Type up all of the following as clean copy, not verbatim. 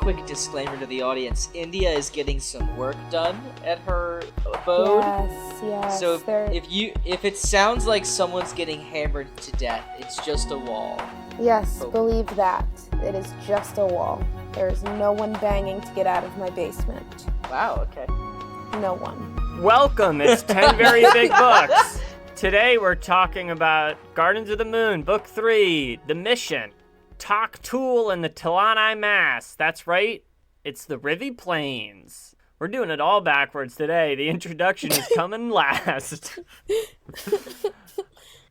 quick disclaimer to the audience. India is getting some work done at her abode. Yes. So if it sounds like someone's getting hammered to death, it's just a wall. Yes, believe that. It is just a wall. There is no one banging to get out of my basement. Wow, okay. No one. Welcome, it's 10 Very Big Books. Today we're talking about Gardens of the Moon, Book 3, The Mission, Onos T'oolan and the T'oolan Mass. That's right, it's the Rivi Plains. We're doing it all backwards today. The introduction is coming last.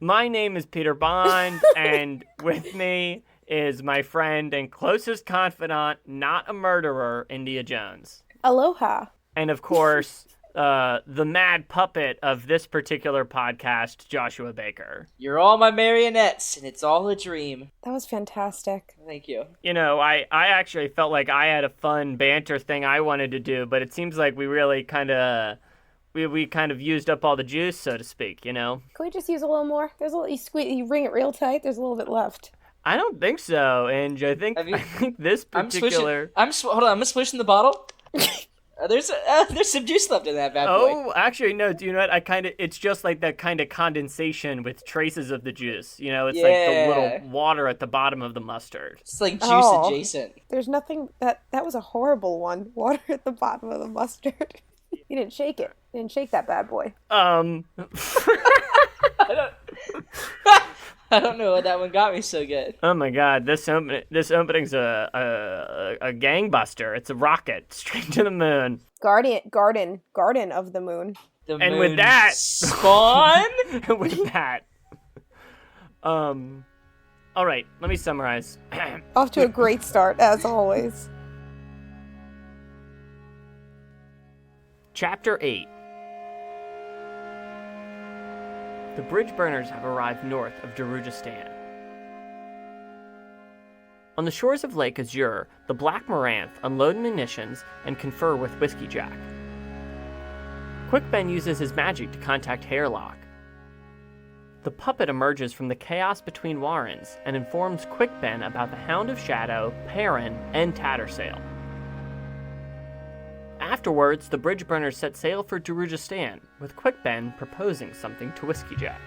My name is Peter Bond, and with me is my friend and closest confidant, not a murderer, India Jones. Aloha. And of course, the mad puppet of this particular podcast, Joshua Baker. You're all my marionettes, and it's all a dream. That was fantastic. Thank you. You know, I actually felt like I had a fun banter thing I wanted to do, but it seems like we really kind of... We kind of used up all the juice, so to speak, you know? Can we just use a little more? There's a little, you ring it real tight, there's a little bit left. I don't think so, and I think this particular... Hold on, I'm swishing the bottle. There's some juice left in that bad boy. Oh, actually, no, do you know what? It's just like that kind of condensation with traces of the juice. You know, it's like the little water at the bottom of the mustard. It's like juice adjacent. There's nothing, that was a horrible one. Water at the bottom of the mustard. You didn't shake it. You didn't shake that bad boy. I don't know what that one got me so good. Oh my god, this opening's a gangbuster. It's a rocket straight to the moon. Garden of the moon. And with that, spawn. With that, all right. Let me summarize. Off to a great start as always. Chapter 8. The bridge burners have arrived north of Darujistan. On the shores of Lake Azure, the Black Moranth unload munitions and confer with Whiskey Jack. Quick Ben uses his magic to contact Hairlock. The puppet emerges from the chaos between Warrens and informs Quick Ben about the Hound of Shadow, Perrin, and Tattersail. Afterwards, the bridge burners set sail for Darujistan, with Quick Ben proposing something to Whiskey Jack.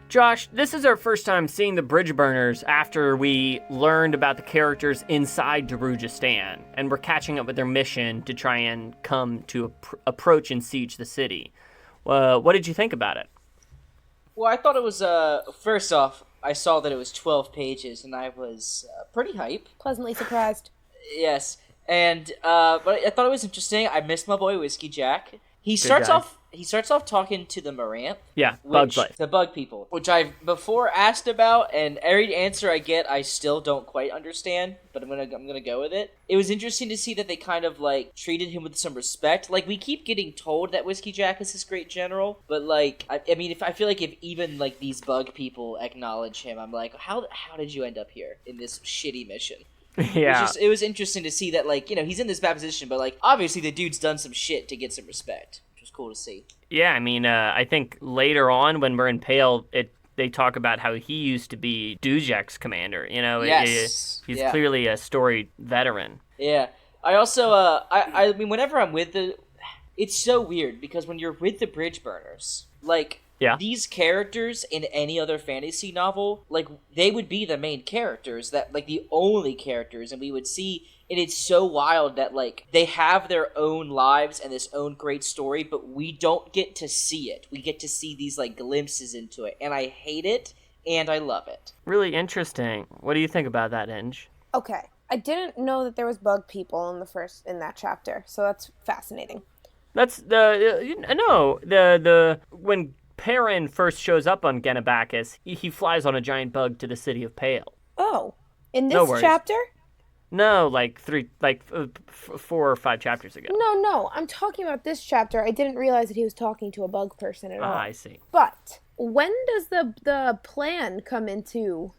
Josh, this is our first time seeing the bridge burners after we learned about the characters inside Darujistan, and we're catching up with their mission to try and come to approach and siege the city. What did you think about it? Well, I thought it was, first off, I saw that it was 12 pages, and I was pretty hype. Pleasantly surprised. Yes, and but I thought it was interesting. I missed my boy Whiskey Jack. He starts off talking to the Moranth. Yeah, Bug's Life. The bug people, which I've before asked about, and every answer I get, I still don't quite understand. But I'm gonna go with it. It was interesting to see that they kind of like treated him with some respect. Like we keep getting told that Whiskey Jack is this great general, but like I mean, if I feel like if even like these bug people acknowledge him, I'm like, how did you end up here in this shitty mission? Yeah, it was interesting to see that, like, you know, he's in this bad position, but like obviously the dude's done some shit to get some respect, which was cool to see. Yeah, I mean, I think later on when we're in Pale, they talk about how he used to be Dujak's commander. You know, yes. He's clearly a storied veteran. Yeah, I also I mean, whenever I'm with it's so weird because when you're with the bridge burners, like. Yeah. These characters in any other fantasy novel, like, they would be the main characters, that like the only characters, and we would see, and it's so wild that like they have their own lives and this own great story, but we don't get to see it. We get to see these like glimpses into it, and I hate it and I love it. Really interesting. What do you think about that, Inge? Okay, I didn't know that there was bug people in that chapter, so that's fascinating. That's when Perrin first shows up on Genabacchus, he flies on a giant bug to the city of Pale. Oh, in this chapter? No, like 4 or 5 chapters ago. No, I'm talking about this chapter. I didn't realize that he was talking to a bug person at all. I see. But when does the plan come into?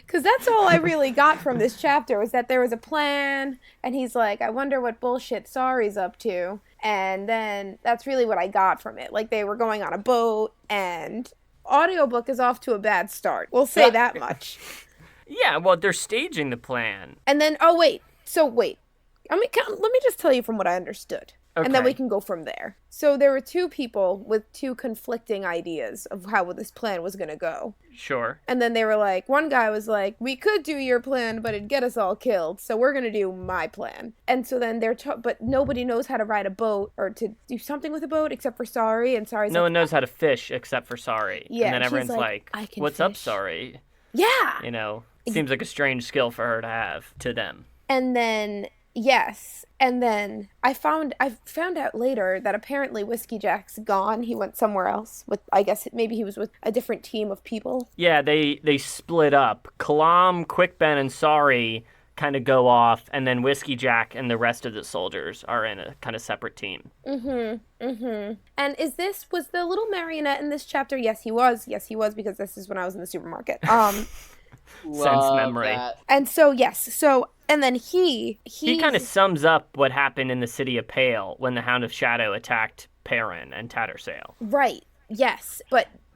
Because that's all I really got from this chapter was that there was a plan, and he's like, I wonder what bullshit Sari's up to. And then that's really what I got from it. Like, they were going on a boat, and audiobook is off to a bad start. We'll say that much. Yeah, well, they're staging the plan. And then, wait. Let me just tell you from what I understood. Okay. And then we can go from there. So there were two people with two conflicting ideas of how this plan was going to go. Sure. And then they were like, one guy was like, we could do your plan, but it'd get us all killed. So we're going to do my plan. And so then but nobody knows how to ride a boat or to do something with a boat except for Sari. And Sari's no one knows how to fish except for Sari. Yeah. And then everyone's like, what's up, Sari? Yeah. You know, it seems like a strange skill for her to have to them. And then... Yes, and then I found out later that apparently Whiskey Jack's gone. He went somewhere else with, I guess maybe he was with a different team of people. Yeah, they split up. Kalam, Quickben, and Sari kind of go off, and then Whiskey Jack and the rest of the soldiers are in a kind of separate team. And was the little marionette in this chapter? Yes, he was, because this is when I was in the supermarket. Sense memory. That. And so, and then he kind of sums up what happened in the city of Pale when the Hound of Shadow attacked Perrin and Tattersail. Right. Yes.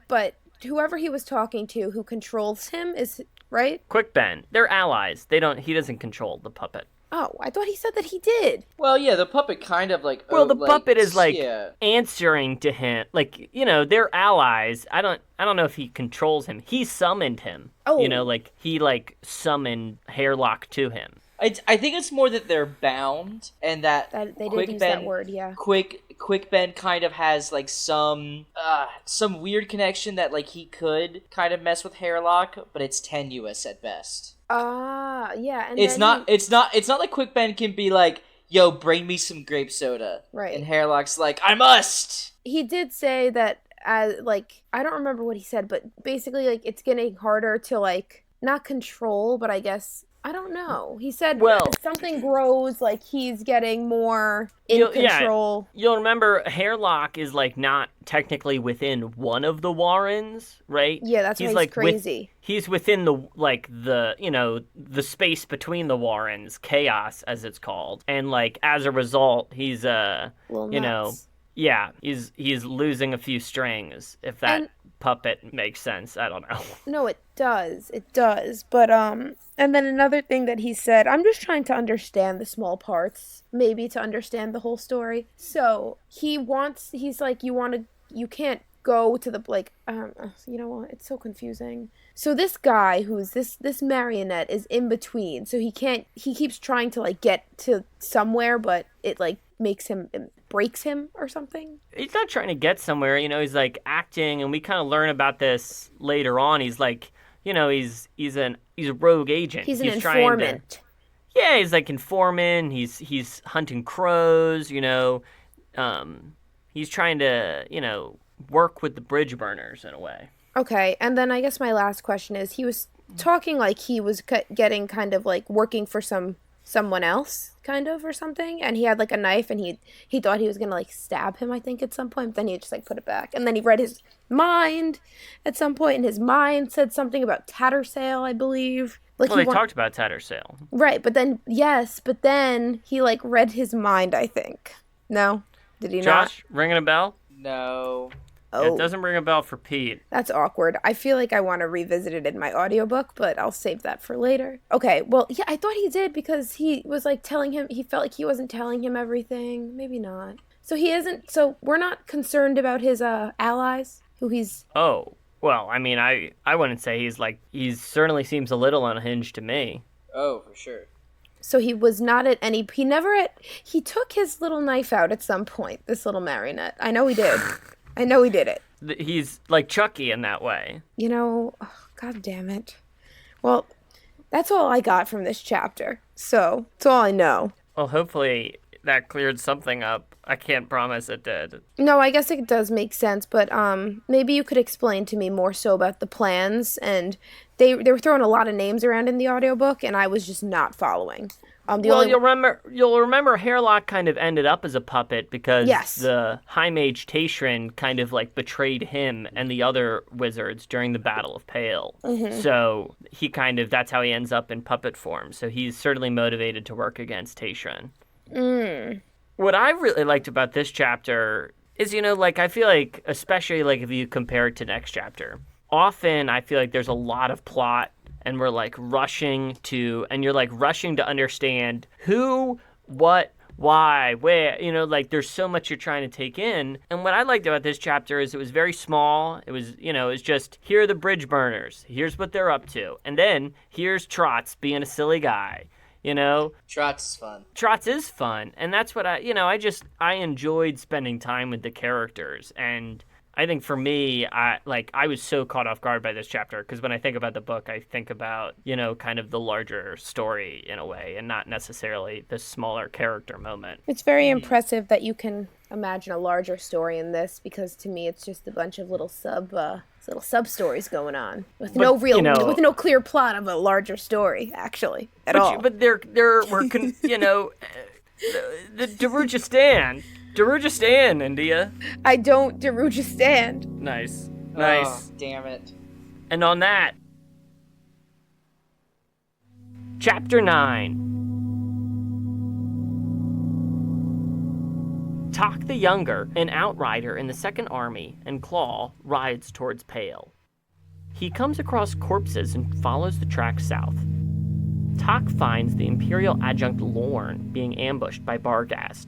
But whoever he was talking to who controls him is right? Quickben. They're allies. He doesn't control the puppet. Oh, I thought he said that he did. Well, yeah, the puppet kind of like... Well, the puppet is answering to him. Like, you know, they're allies. I don't know if he controls him. He summoned him. Oh. You know, like, he, summoned Hairlock to him. I think it's more that they're bound, and that they did use that word, yeah. Quickben kind of has some weird connection that he could kind of mess with Hairlock, but it's tenuous at best. Yeah, and it's not like Quickben can be like, yo, bring me some grape soda, right? And Hairlock's like, I must. He did say that, I don't remember what he said, but basically it's getting harder to not control, but I guess. I don't know. He said something grows, he's getting more in control. Yeah. You'll remember Hairlock is not technically within one of the Warrens, right? Yeah, that's why he's crazy. He's within the space between the Warrens, chaos as it's called. And as a result, he's he's losing a few strings, if that puppet makes sense. I don't know. No, it does. But and then another thing that he said, I'm just trying to understand the small parts, maybe to understand the whole story. So he's like, you can't go to the, you know what, it's so confusing. So this guy who's this marionette is in between, so he keeps trying to get to somewhere, but it breaks him or something. He's not trying to get somewhere, he's acting, and we kind of learn about this later on. He's he's a rogue agent. He's an informant. He's informant. He's hunting crows. He's trying to work with the bridge burners in a way. Okay, and then I guess my last question is, he was talking like he was getting kind of working for someone else kind of or something, and he had a knife, and he thought he was gonna stab him, I think, at some point, but then he just put it back, and then he read his mind at some point, and his mind said something about Tattersail, I believe. They talked about Tattersail, right? But then he read his mind, I think. No, did he not? Josh, ringing a bell? No. Oh. It doesn't ring a bell for Pete. That's awkward. I feel like I want to revisit it in my audiobook, but I'll save that for later. Okay, well, yeah, I thought he did because he was telling him, he felt like he wasn't telling him everything. Maybe not. So we're not concerned about his allies, who he's... Oh, well, I mean, I wouldn't say he certainly seems a little unhinged to me. Oh, for sure. So he was not at any... He took his little knife out at some point, this little marionette. I know he did. I know he did it. He's like Chucky in that way. God damn it. Well, that's all I got from this chapter. So, that's all I know. Well, hopefully that cleared something up. I can't promise it did. No, I guess it does make sense, but maybe you could explain to me more so about the plans, and they were throwing a lot of names around in the audiobook, and I was just not following. You'll remember Hairlock kind of ended up as a puppet because the High Mage Tashrin kind of betrayed him and the other wizards during the Battle of Pale. Mm-hmm. So he that's how he ends up in puppet form. So he's certainly motivated to work against Tashrin. Mm. What I really liked about this chapter is, I feel like, especially, if you compare it to next chapter, often I feel like there's a lot of plot, and we're, rushing to understand who, what, why, where, there's so much you're trying to take in. And what I liked about this chapter is it was very small. It was, it was just, here are the bridge burners. Here's what they're up to. And then here's Trots being a silly guy. Trots is fun. Trots is fun, and that's what I enjoyed spending time with the characters, and I think for me, I was so caught off guard by this chapter, because when I think about the book, I think about, kind of the larger story in a way, and not necessarily the smaller character moment. It's very impressive that you can imagine a larger story in this, because to me, it's just a bunch of little sub stories going on with no clear plot of a larger story, actually, at all. But there were the Darujistan, India. I don't Darujistan. Nice. Oh, damn it. And on that, Chapter 9. Tok the Younger, an outrider in the Second Army, and Claw rides towards Pale. He comes across corpses and follows the track south. Tok finds the Imperial adjunct Lorne being ambushed by Barghast.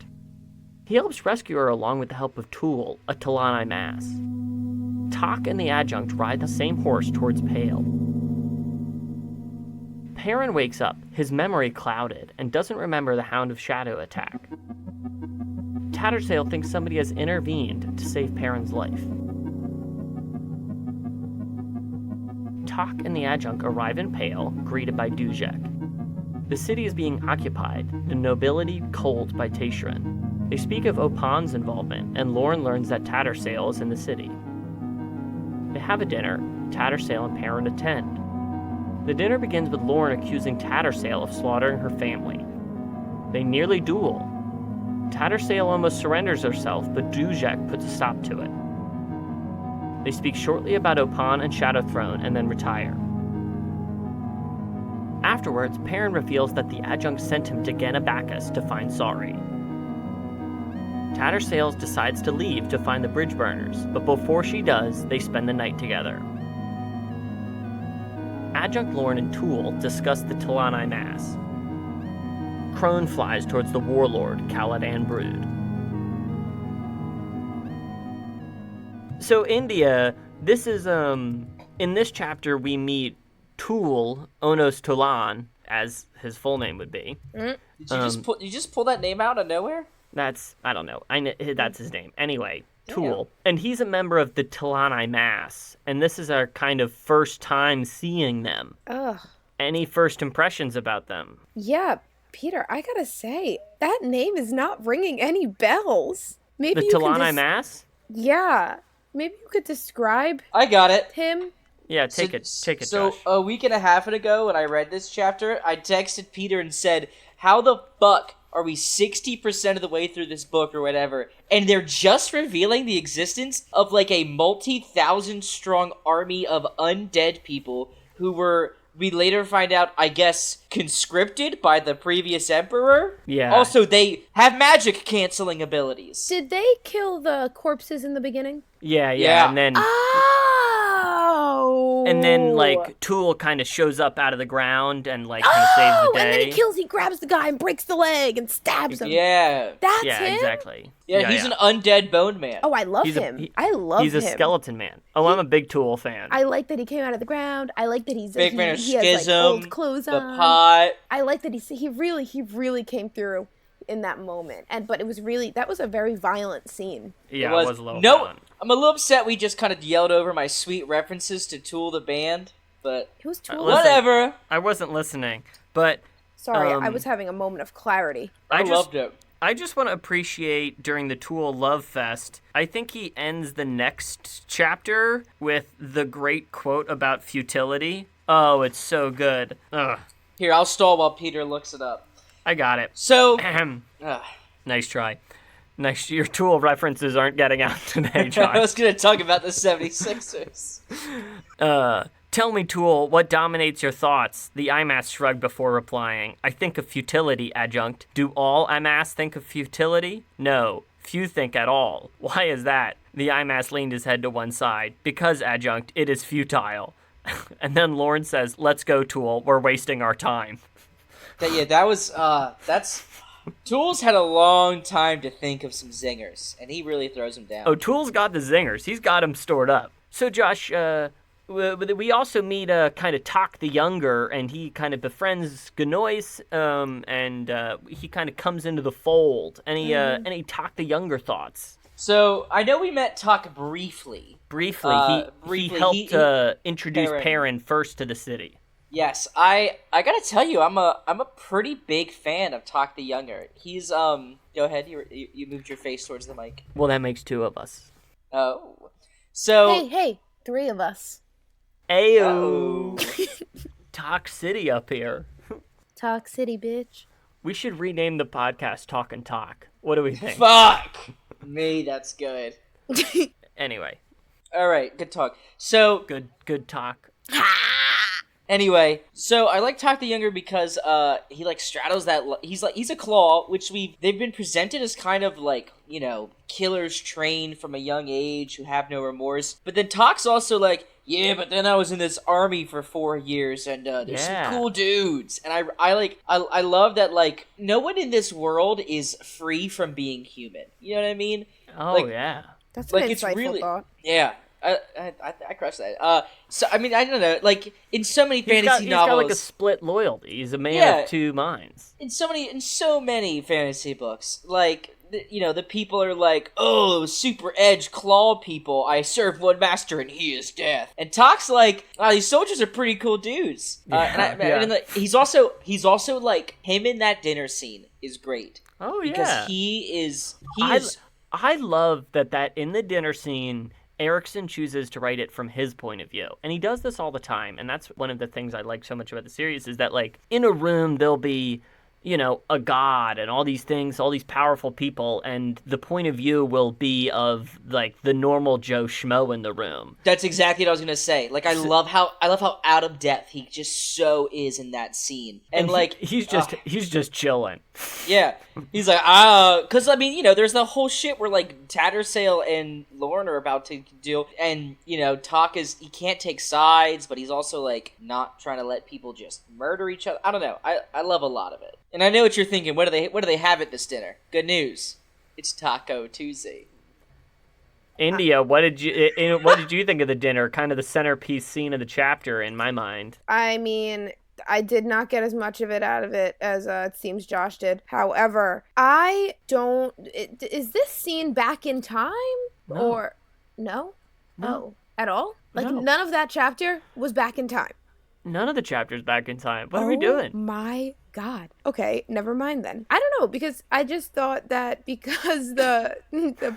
He helps rescue her along with the help of Tool, a T'oolan Mass. Tok and the adjunct ride the same horse towards Pale. Perrin wakes up, his memory clouded, and doesn't remember the Hound of Shadow attack. Tattersail thinks somebody has intervened to save Perrin's life. Tok and the adjunct arrive in Pale, greeted by Dujek. The city is being occupied, the nobility culled by Tayshrin. They speak of Opan's involvement, and Lorne learns that Tattersail is in the city. They have a dinner. Tattersail and Perrin attend. The dinner begins with Lorne accusing Tattersail of slaughtering her family. They nearly duel. Tattersail almost surrenders herself, but Dujek puts a stop to it. They speak shortly about Opan and Shadowthrone and then retire. Afterwards, Perrin reveals that the adjunct sent him to Genabacchus to find Sari. Tattersail decides to leave to find the bridge burners, but before she does, they spend the night together. Adjunct Lorne and Tool discuss the T'oolan Mass. Crone flies towards the warlord, Caladan Brood. So India, this is, in this chapter we meet Tool, Onos T'oolan, as his full name would be. Did you just pull that name out of nowhere? I don't know. That's his name. Anyway, Tool. Yeah. And he's a member of the T'oolan Mass, and this is our kind of first time seeing them. Ugh. Any first impressions about them? Yeah, Peter, I gotta say, that name is not ringing any bells. Maybe the T'oolan Mass? Yeah. Maybe you could describe I got it. him. Yeah, take it, So Josh. A week and a half ago when I read this chapter, I texted Peter and said, how the fuck are we 60% of the way through this book or whatever, and they're just revealing the existence of like a multi-thousand strong army of undead people who were, we later find out, I guess, conscripted by the previous emperor? Yeah. Also, they have magic canceling abilities. Did they kill the corpses in the beginning? Yeah, and then... Oh! And then, like, Tool kind of shows up out of the ground and, like, kind of saves the day. And then he grabs the guy and breaks the leg and stabs him. Yeah. That's him? Yeah, exactly. Yeah, he's an undead bone man. Oh, I love him. I love him. He's a skeleton man. Oh, I'm a big Tool fan. I like that he came out of the ground. I like that big fan of Schism, has, like, old clothes the on. pot. I like that he really came through in that moment. But it was that was a very violent scene. Yeah, it was a little violent. I'm a little upset we just kind of yelled over my sweet references to Tool the band, but who's Tool? Whatever. I wasn't listening, but sorry, I was having a moment of clarity. I loved it. I just want to appreciate during the Tool Love Fest, I think he ends the next chapter with the great quote about futility. Oh, it's so good. Ugh. Here, I'll stall while Peter looks it up. I got it. So, nice try. Nice, your Tool references aren't getting out today, Josh. I was going to talk about the 76ers. Tell me, Tool, what dominates your thoughts? The IMAS shrugged before replying. I think of futility, adjunct. Do all IMAS think of futility? No. Few think at all. Why is that? The IMAS leaned his head to one side. Because, Adjunct, it is futile. And then Lorne says, let's go, Tool. We're wasting our time. That's... Tool's had a long time to think of some zingers, and he really throws them down. Oh, Tool's got the zingers. He's got them stored up. So, Josh, we also meet kind of Tok the Younger, and he kind of befriends Gnois, and he kind of comes into the fold. Any Tok the Younger thoughts? So, I know we met Tok briefly. He helped introduce Perrin first to the city. Yes, I gotta tell you, I'm a pretty big fan of Tok the Younger. He's go ahead. You moved your face towards the mic. Well, that makes two of us. Oh, so hey, 3 of us. Ayo, Tok City up here. Tok City, bitch. We should rename the podcast Talk and Talk. What do we think? Fuck me, that's good. Anyway. All right, good talk. So good talk. Anyway, so I like Tok the Younger because he like straddles that. He's a claw, which they've been presented as kind of like, you know, killers trained from a young age who have no remorse. But then Tok's also like, yeah, but then I was in this army for 4 years, and there's some cool dudes, and I love that, like, no one in this world is free from being human. You know what I mean? Oh, like, yeah. That's an insightful thought. Yeah. I crushed that. So I mean, I don't know. Like in so many fantasy novels, he's got like a split loyalty. He's a man of two minds. In so many fantasy books, like the people are like, oh, super edge claw people. I serve one master, and he is death. And Tok's like, oh, these soldiers are pretty cool dudes. And he's also like him in that dinner scene is great. Oh yeah, because he is. I love that in the dinner scene, Erikson chooses to write it from his point of view. And he does this all the time. And that's one of the things I like so much about the series is that, like, in a room, there'll be, you know, a god and all these things, all these powerful people. And the point of view will be of, like, the normal Joe Schmo in the room. That's exactly what I was going to say. Like, I love how out of depth he just so is in that scene. And like, he's just chilling. Yeah. He's like, because, I mean, you know, there's the whole shit where, like, Tattersail and Lorne are about to deal, and, you know, Tok he can't take sides, but he's also, like, not trying to let people just murder each other. I don't know. I love a lot of it. And I know what you're thinking. What do they have at this dinner? Good news. It's Taco Tuesday. India, what did you think of the dinner? Kind of the centerpiece scene of the chapter, in my mind. I mean, I did not get as much of it out of it as it seems Josh did. However, is this scene back in time? No. Or no? Oh, at all? Like, No. None of that chapter was back in time. None of the chapters back in time. What are we doing? Oh my God. Okay, never mind then. I don't know, because I just thought that because the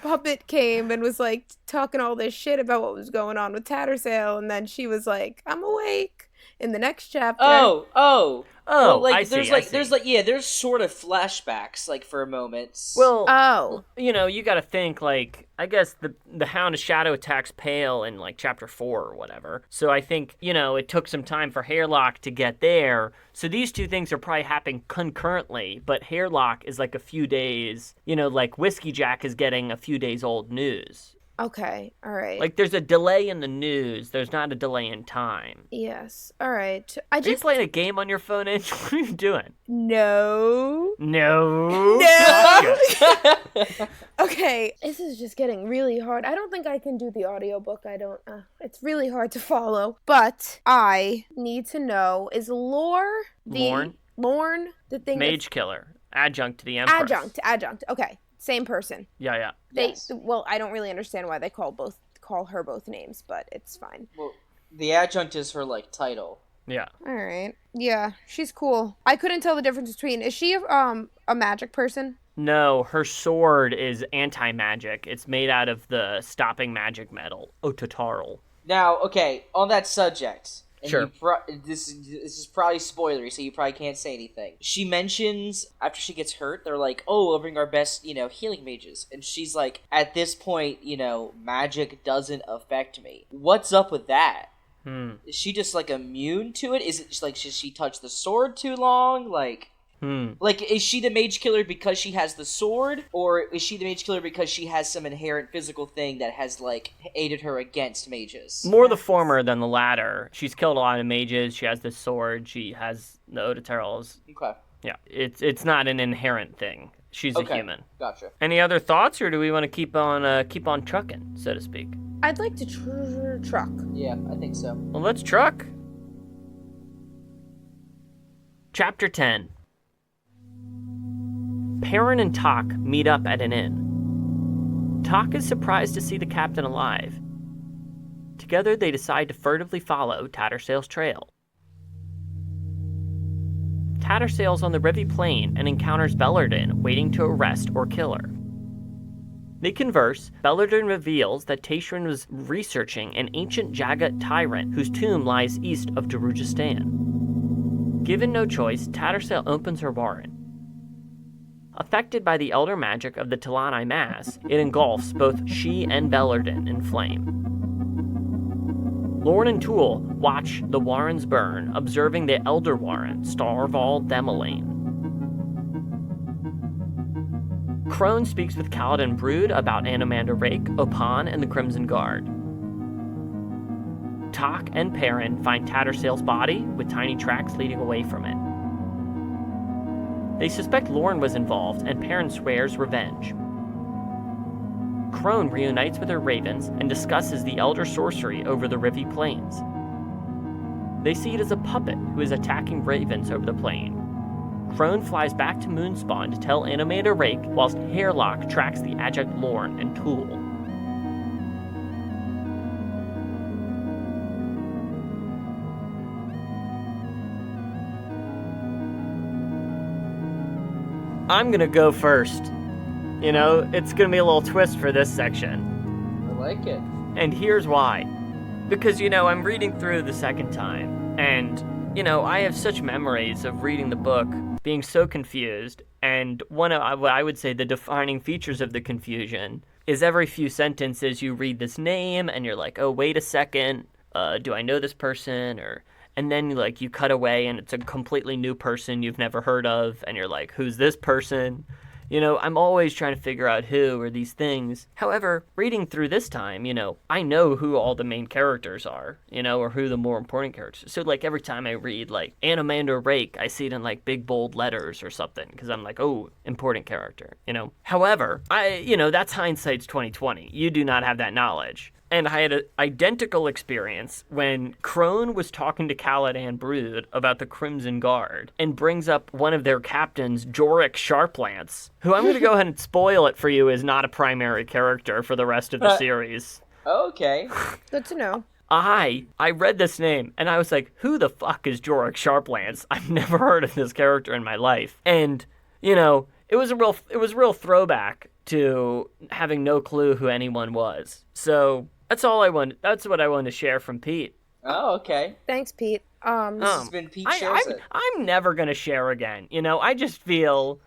puppet came and was like talking all this shit about what was going on with Tattersail, and then she was like, I'm awake in the next chapter. Well, like, I see. There's sort of flashbacks, like, for moments. Well, you know, you gotta think, like, I guess the Hound of Shadow attacks Pale in, like, chapter 4 or whatever. So I think, you know, it took some time for Hairlock to get there. So these two things are probably happening concurrently, but Hairlock is, like, a few days, you know, like, Whiskey Jack is getting a few days old news. Okay, all right. Like, there's a delay in the news. There's not a delay in time. Yes, all right. Are you playing a game on your phone, Ange? What are you doing? No. Okay, this is just getting really hard. I don't think I can do the audiobook. It's really hard to follow. But I need to know, is Lorne the thing? Mage Killer. Adjunct to the Empress. Adjunct. Okay. Same person. Yeah. Yes. Well, I don't really understand why they call her both names, but it's fine. Well, the adjunct is her, like, title. Yeah. All right. Yeah, she's cool. I couldn't tell the difference between. Is she a magic person? No, her sword is anti-magic. It's made out of the stopping magic metal, Ototarl. Now, okay, on that subject. And sure. This is probably spoilery, so you probably can't say anything. She mentions, after she gets hurt, they're like, oh, we'll bring our best, you know, healing mages. And she's like, at this point, you know, magic doesn't affect me. What's up with that? Is she just, like, immune to it? Is it just, like, should she touch the sword too long? Like... Like, is she the mage killer because she has the sword, or is she the mage killer because she has some inherent physical thing that has, like, aided her against mages? More the former than the latter. She's killed a lot of mages, she has this sword, she has the Odoterals. Okay. Yeah, it's not an inherent thing. She's a human. Gotcha. Any other thoughts, or do we want to keep on trucking, so to speak? I'd like to truck. Yeah, I think so. Well, let's truck. Chapter 10. Perrin and Tak meet up at an inn. Tak is surprised to see the captain alive. Together, they decide to furtively follow Tattersail's trail. Tattersail's on the Rivy Plain and encounters Bellurdan waiting to arrest or kill her. They converse. Bellurdan reveals that Tayshrin was researching an ancient Jagat tyrant whose tomb lies east of Darujistan. Given no choice, Tattersail opens her warrant. Affected by the elder magic of the T'oolan Mass, it engulfs both she and Bellurdan in flame. Lorne and Tool watch the Warrens burn, observing the elder Warren, Starval Demelane. Crone speaks with Kaladin Brood about Anomander Rake, Opan, and the Crimson Guard. Tak and Perrin find Tattersail's body, with tiny tracks leading away from it. They suspect Lorne was involved, and Perrin swears revenge. Crone reunites with her ravens and discusses the elder sorcery over the Rivy Plains. They see it as a puppet who is attacking ravens over the plain. Crone flies back to Moonspawn to tell Anomander Rake, whilst Hairlock tracks the adjunct Lorne and Tool. I'm gonna go first. You know, it's gonna be a little twist for this section. I like it. And here's why. Because, you know, I'm reading through the second time, and, you know, I have such memories of reading the book, being so confused, and one of, what I would say, the defining features of the confusion is every few sentences you read this name, and you're like, oh, wait a second, do I know this person, or... And then, like, you cut away, and it's a completely new person you've never heard of, and you're like, who's this person? You know, I'm always trying to figure out who or these things. However, reading through this time, you know, I know who all the main characters are, you know, or who the more important characters. So, like, every time I read, like, Anomander Rake, I see it in, like, big, bold letters or something, because I'm like, oh, important character, you know? However, you know, that's hindsight's 20/20. You do not have that knowledge. And I had an identical experience when Crone was talking to Kaladin Brood about the Crimson Guard and brings up one of their captains, Jorrick Sharplance, who I'm going to go ahead and spoil it for you is not a primary character for the rest of the series. Okay. Good to know. I read this name and I was like, who the fuck is Jorrick Sharplance? I've never heard of this character in my life. And, you know, it was a real throwback to having no clue who anyone was. So that's what I wanted to share from Pete. Oh, okay. Thanks, Pete. This has been Pete shares it. I'm never gonna share again. You know, I just feel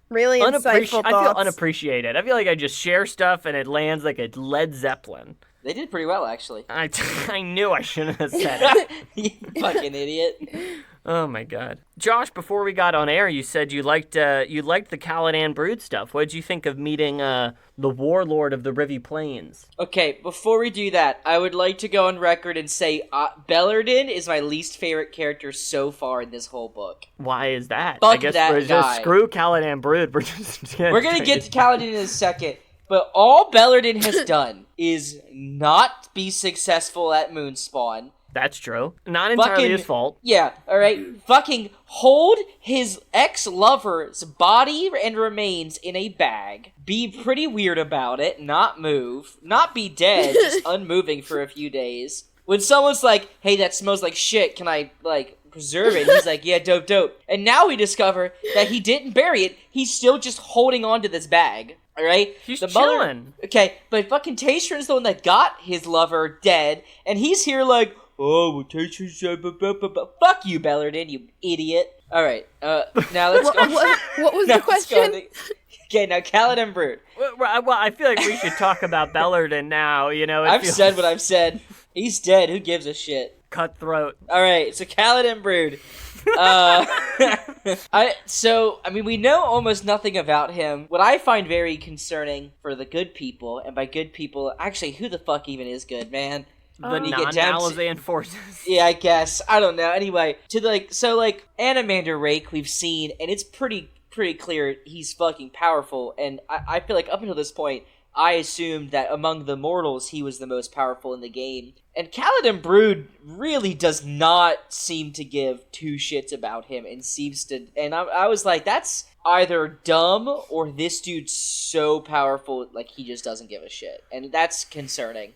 really insightful thoughts. I feel unappreciated. I feel like I just share stuff and it lands like a Led Zeppelin. They did pretty well, actually. I knew I shouldn't have said it. You fucking idiot. Oh my god. Josh, before we got on air, you said you liked the Kaladin Brood stuff. What did you think of meeting the warlord of the Rivy Plains? Okay, before we do that, I would like to go on record and say Bellurdan is my least favorite character so far in this whole book. Why is that? Fuck I guess that we're guy. Just screw Kaladin Brood. We're gonna get to Kaladin in a second, but all Bellurdan has done is not be successful at Moonspawn. That's true. Not entirely his fault. Yeah, alright. Fucking hold his ex-lover's body and remains in a bag. Be pretty weird about it. Not move. Not be dead. Just unmoving for a few days. When someone's like, hey, that smells like shit. Can I, like, preserve it? He's like, yeah, dope. And now we discover that he didn't bury it. He's still just holding on to this bag. Alright? He's chilling. Okay, but fucking Tayshrin's the one that got his lover dead. And he's here like, oh, well, Tayshrin's fuck you, Bellurdan, you idiot. Alright, now let's go. What was the question? Okay, now Kaladin Brood. Well, I feel like we should talk about Bellurdan now, you know. I've said what I've said. He's dead, who gives a shit? Cutthroat. Alright, so Kaladin Brood. We know almost nothing about him. What I find very concerning for the good people, and by good people, actually, who the fuck even is good, man? The non-Malazan forces. Yeah, I guess. I don't know. Anyway, Animander Rake we've seen, and it's pretty clear he's fucking powerful, and I feel like up until this point, I assumed that among the mortals, he was the most powerful in the game. And Kaladin Brood really does not seem to give two shits about him, and seems to... And I was like, that's either dumb, or this dude's so powerful, like, he just doesn't give a shit. And that's concerning.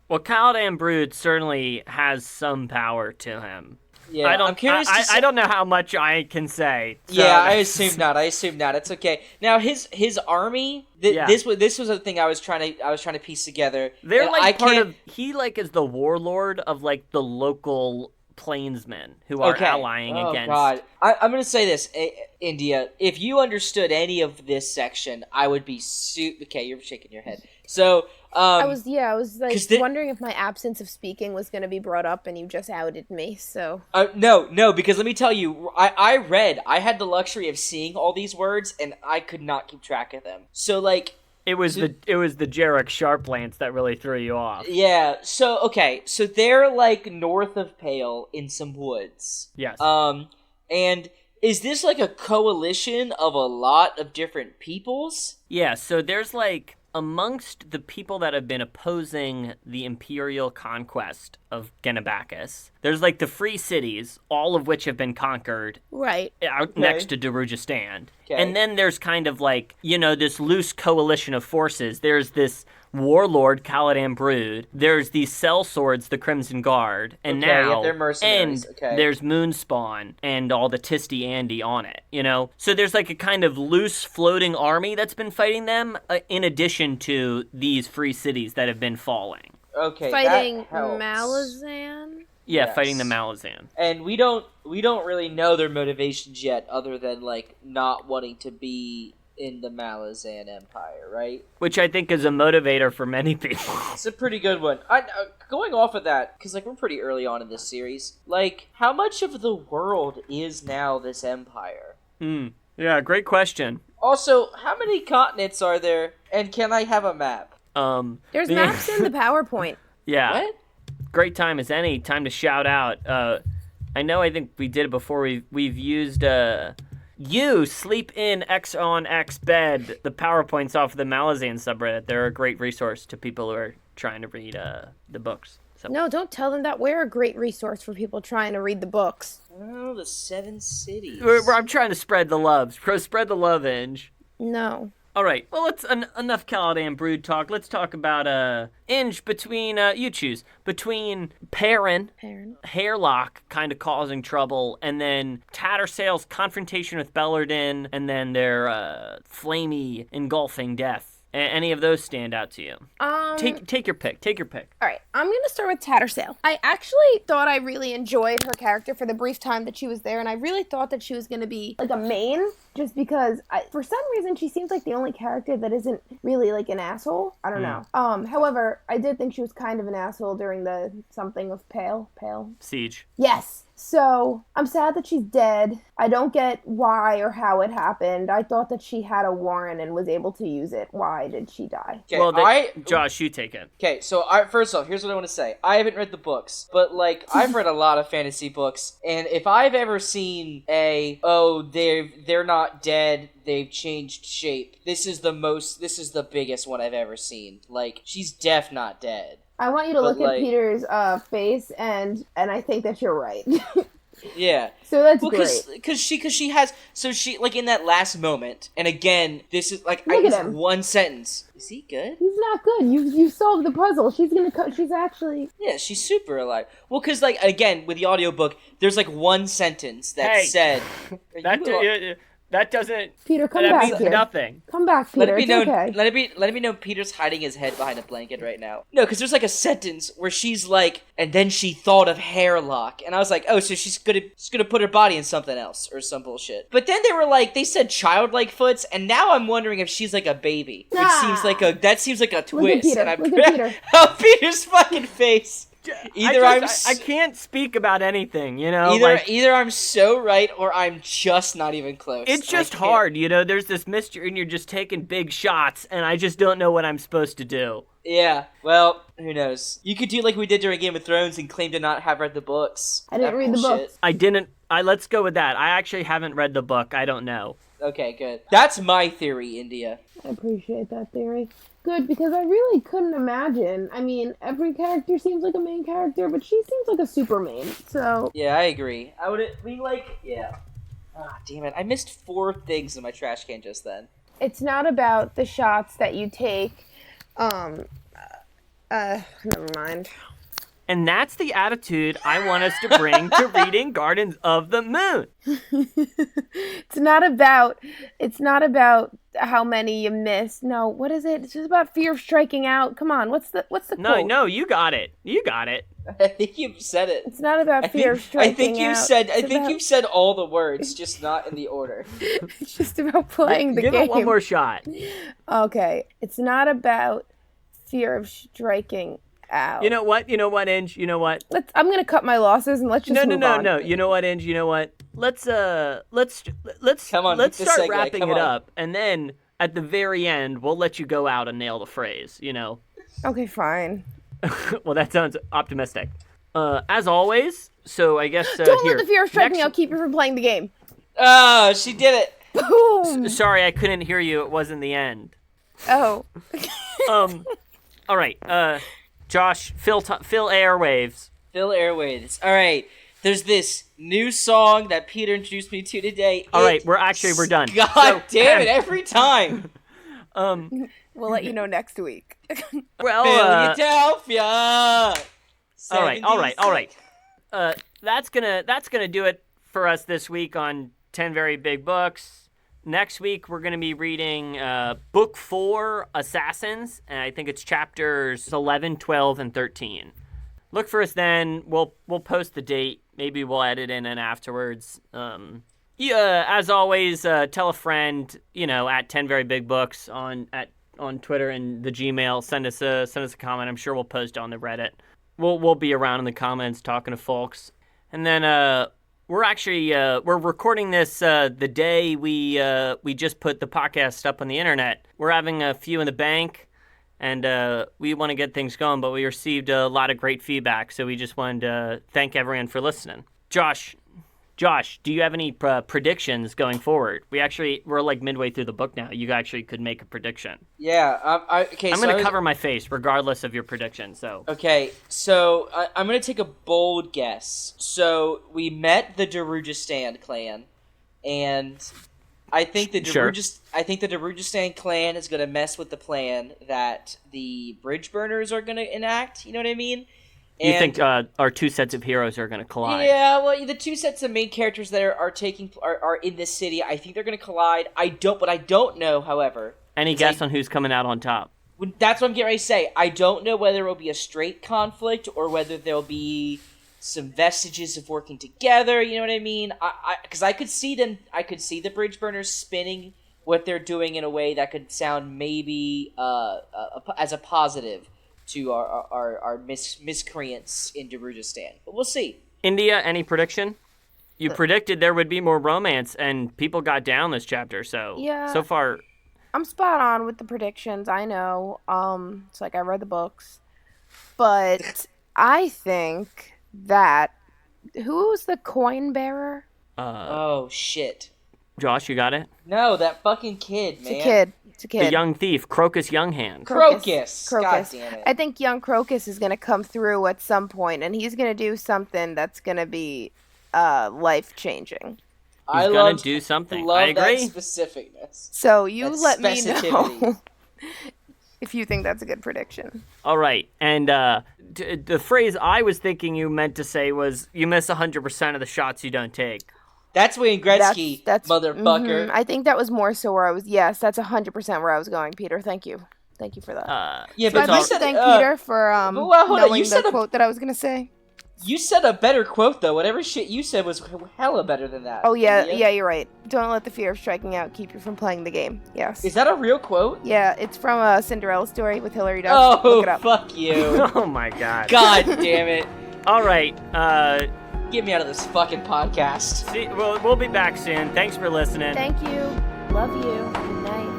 Well, Kaladin Brood certainly has some power to him. Yeah, I'm curious to I don't know how much I can say. So yeah, I assume not. It's okay. Now his army. This was a thing I was trying to piece together. They're like he is the warlord of like the local plainsmen who are allying against. Oh God, I'm gonna say this, India. If you understood any of this section, I would be okay. You're shaking your head. So. I was like wondering if my absence of speaking was going to be brought up, and you just outed me. So no, because let me tell you, I had the luxury of seeing all these words, and I could not keep track of them. So like, it was the Jorrick Sharplance that really threw you off. Yeah. So they're like north of Pale in some woods. Yes. And is this like a coalition of a lot of different peoples? Yeah. So there's like. Amongst the people that have been opposing the imperial conquest of Genabacus, there's like the free cities, all of which have been conquered. Right. Out next to Darujhistan. Okay. And then there's kind of like, this loose coalition of forces. There's this warlord, Kaladin Brood. There's these sellswords, the Crimson Guard. And they're mercenaries. There's Moonspawn and all the Tisti Andi on it, So there's like a kind of loose floating army that's been fighting them, in addition to these free cities that have been falling. Okay, fighting Malazan? Yeah, yes. Fighting the Malazan. And we don't really know their motivations yet, other than like not wanting to be in the Malazan Empire, right? Which I think is a motivator for many people. It's a pretty good one. Going off of that, because like we're pretty early on in this series, like how much of the world is now this empire? Yeah, great question. Also, how many continents are there, and can I have a map? There's maps in the PowerPoint. Yeah. What? Great time as any. Time to shout out. I think we did it before. We've used You Sleep in X on X Bed. The PowerPoints off of the Malazan subreddit. They're a great resource to people who are trying to read the books. So. No, don't tell them that. We're a great resource for people trying to read the books. Oh, the 7 cities. I'm trying to spread the love. Spread the love, Inge. No. All right. Well, let's enough Kaladin Brood talk. Let's talk about Inge between you choose between Perrin, Hairlock kind of causing trouble, and then Tattersail's confrontation with Bellurdan, and then their flamey engulfing death. Any of those stand out to you? Take your pick. All right, I'm gonna start with Tattersail. I actually thought I really enjoyed her character for the brief time that she was there, and I really thought that she was gonna be like a main, just because for some reason she seems like the only character that isn't really like an asshole. I don't know. However, I did think she was kind of an asshole during the something of Pale Siege. Yes. So, I'm sad that she's dead. I don't get why or how it happened. I thought that she had a warrant and was able to use it. Why did she die? Okay, well, Josh, you take it. Okay, so first off, here's what I want to say. I haven't read the books, but, like, I've read a lot of fantasy books, and if I've ever seen they're not dead, they've changed shape, this is the biggest one I've ever seen. Like, she's not dead. I want you to look at Peter's face, and I think that you're right. Yeah. So that's great. Because she has... So she, like, in that last moment, and again, this is, like, one sentence. Is he good? He's not good. You solved the puzzle. She's actually... Yeah, she's super alive. Well, because, like, again, with the audiobook, there's, like, one sentence that said... That doesn't... Peter, come back means here. Nothing. Come back, Peter. Okay. Let it be known Peter's hiding his head behind a blanket right now. No, because there's like a sentence where she's like, and then she thought of Hairlock, and I was like, oh, so she's gonna put her body in something else or some bullshit. But then they said childlike foots, and now I'm wondering if she's like a baby, which seems like a twist. Look at Peter. Oh, Peter's fucking face. I can't speak about anything, you know? Either I'm so right or I'm just not even close. It's just hard, you know? There's this mystery and you're just taking big shots and I just don't know what I'm supposed to do. Yeah, well, who knows? You could do like we did during Game of Thrones and claim to not have read the books. I didn't read the books. I didn't. Let's go with that. I actually haven't read the book. I don't know. Okay, good. That's my theory, India. I appreciate that theory. Good, because I really couldn't imagine. I mean, every character seems like a main character, but she seems like a super main, so... Yeah, I agree. I would be like, yeah. Ah, damn it. I missed 4 things in my trash can just then. It's not about the shots that you take, never mind. And that's the attitude I want us to bring to reading Gardens of the Moon. It's not about how many you missed. No, what is it? It's just about fear of striking out. Come on, what's the quote? No, you got it. You got it. I think you've said it. It's not about fear of striking out. I think you've said all the words, just not in the order. It's just about playing the game. Give it one more shot. Okay, it's not about fear of striking out. You know what, Inge? You know what? I'm gonna cut my losses and let's just move on. No. You know what, Inge? You know what? Let's start wrapping it up, and then at the very end, we'll let you go out and nail the phrase. You know. Okay, fine. Well, that sounds optimistic. As always. So I guess don't let the fear of striking out keep you from playing the game. Oh, she did it. Boom. Sorry, I couldn't hear you. It wasn't the end. Oh. All right. Josh, fill airwaves. Fill airwaves. All right. There's this new song that Peter introduced me to today. All right, we're done. God damn it! Every time. We'll let you know next week. Well, Philadelphia. All right. That's gonna do it for us this week on 10 Very Big Books. Next week, we're going to be reading Book 4, Assassins, and I think it's chapters 11, 12, and 13. Look for us then. We'll post the date. Maybe we'll edit in and afterwards. As always, tell a friend, at 10 Very Big Books on Twitter and the Gmail. Send us a comment. I'm sure we'll post on the Reddit. We'll be around in the comments talking to folks. And then we're actually we're recording this the day we just put the podcast up on the internet. We're having a few in the bank, and we want to get things going, but we received a lot of great feedback, so we just wanted to thank everyone for listening. Josh, do you have any predictions going forward? We're like midway through the book now. You actually could make a prediction. Yeah. I'm going to cover my face regardless of your prediction. So. Okay. So I'm going to take a bold guess. So we met the Darujistan clan, and I think the Darujistan clan is going to mess with the plan that the Bridge Burners are going to enact. You know what I mean? You think our 2 sets of heroes are going to collide? Yeah, well, the 2 sets of main characters that are in this city, I think they're going to collide. What I don't know, however... Any guess on who's coming out on top? That's what I'm getting ready to say. I don't know whether it will be a straight conflict or whether there'll be some vestiges of working together, you know what I mean? Because I could see the Bridge Burners spinning what they're doing in a way that could sound maybe as a positive to our miscreants in Darujistan. But we'll see. India, any prediction? You predicted there would be more romance, and people got down this chapter, so... Yeah. So far... I'm spot on with the predictions, I know. It's like I read the books. But I think that... Who was the coin bearer? Oh, shit. Josh, you got it? No, that fucking kid, man. It's a kid. The young thief, Crocus Younghand. Crocus. God damn it. I think young Crocus is going to come through at some point, and he's going to do something that's going to be life-changing. He's going to do something. I agree. That specificness. So you let me know if you think that's a good prediction. All right. And the phrase I was thinking you meant to say was, you miss 100% of the shots you don't take. That's Wayne Gretzky, that's motherfucker. Mm-hmm. I think that was more so where I was. Yes, that's 100% where I was going, Peter. Thank you for that. Yeah, so but I'd like to thank Peter for knowing the quote that I was going to say. You said a better quote, though. Whatever shit you said was hella better than that. Oh, yeah, you're right. Don't let the fear of striking out keep you from playing the game. Yes. Is that a real quote? Yeah, it's from a Cinderella story with Hilary Duff. Oh, look it up. fuck you. Oh my god. God damn it. All right, get me out of this fucking podcast. See, we'll be back soon. Thanks for listening. Thank you. Love you. Good night.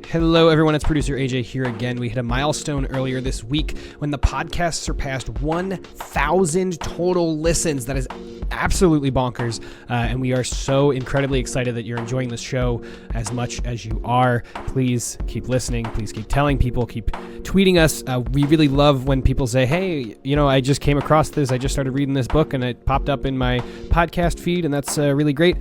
Hello, everyone. It's producer AJ here again. We hit a milestone earlier this week when the podcast surpassed 1,000 total listens. That is absolutely bonkers, and we are so incredibly excited that you're enjoying this show as much as you are. Please keep listening. Please keep telling people. Keep tweeting us. We really love when people say, hey, I just came across this. I just started reading this book, and it popped up in my podcast feed, and that's really great.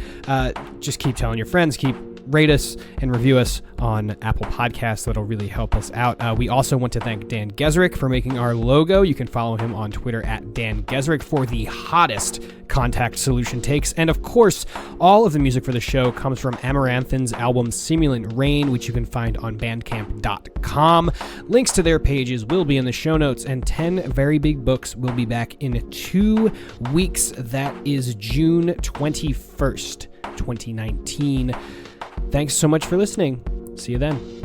Just keep telling your friends. Keep rate us and review us on Apple Podcasts. That'll really help us out. We also want to thank Dan Gesrick for making our logo. You can follow him on Twitter at Dan Gesrick for the hottest contact solution takes. And of course, all of the music for the show comes from Amaranthin's album Simulant Rain, which you can find on bandcamp.com. Links to their pages will be in the show notes, and 10 Very Big Books will be back in 2 weeks. That is June 21st, 2019. Thanks so much for listening. See you then.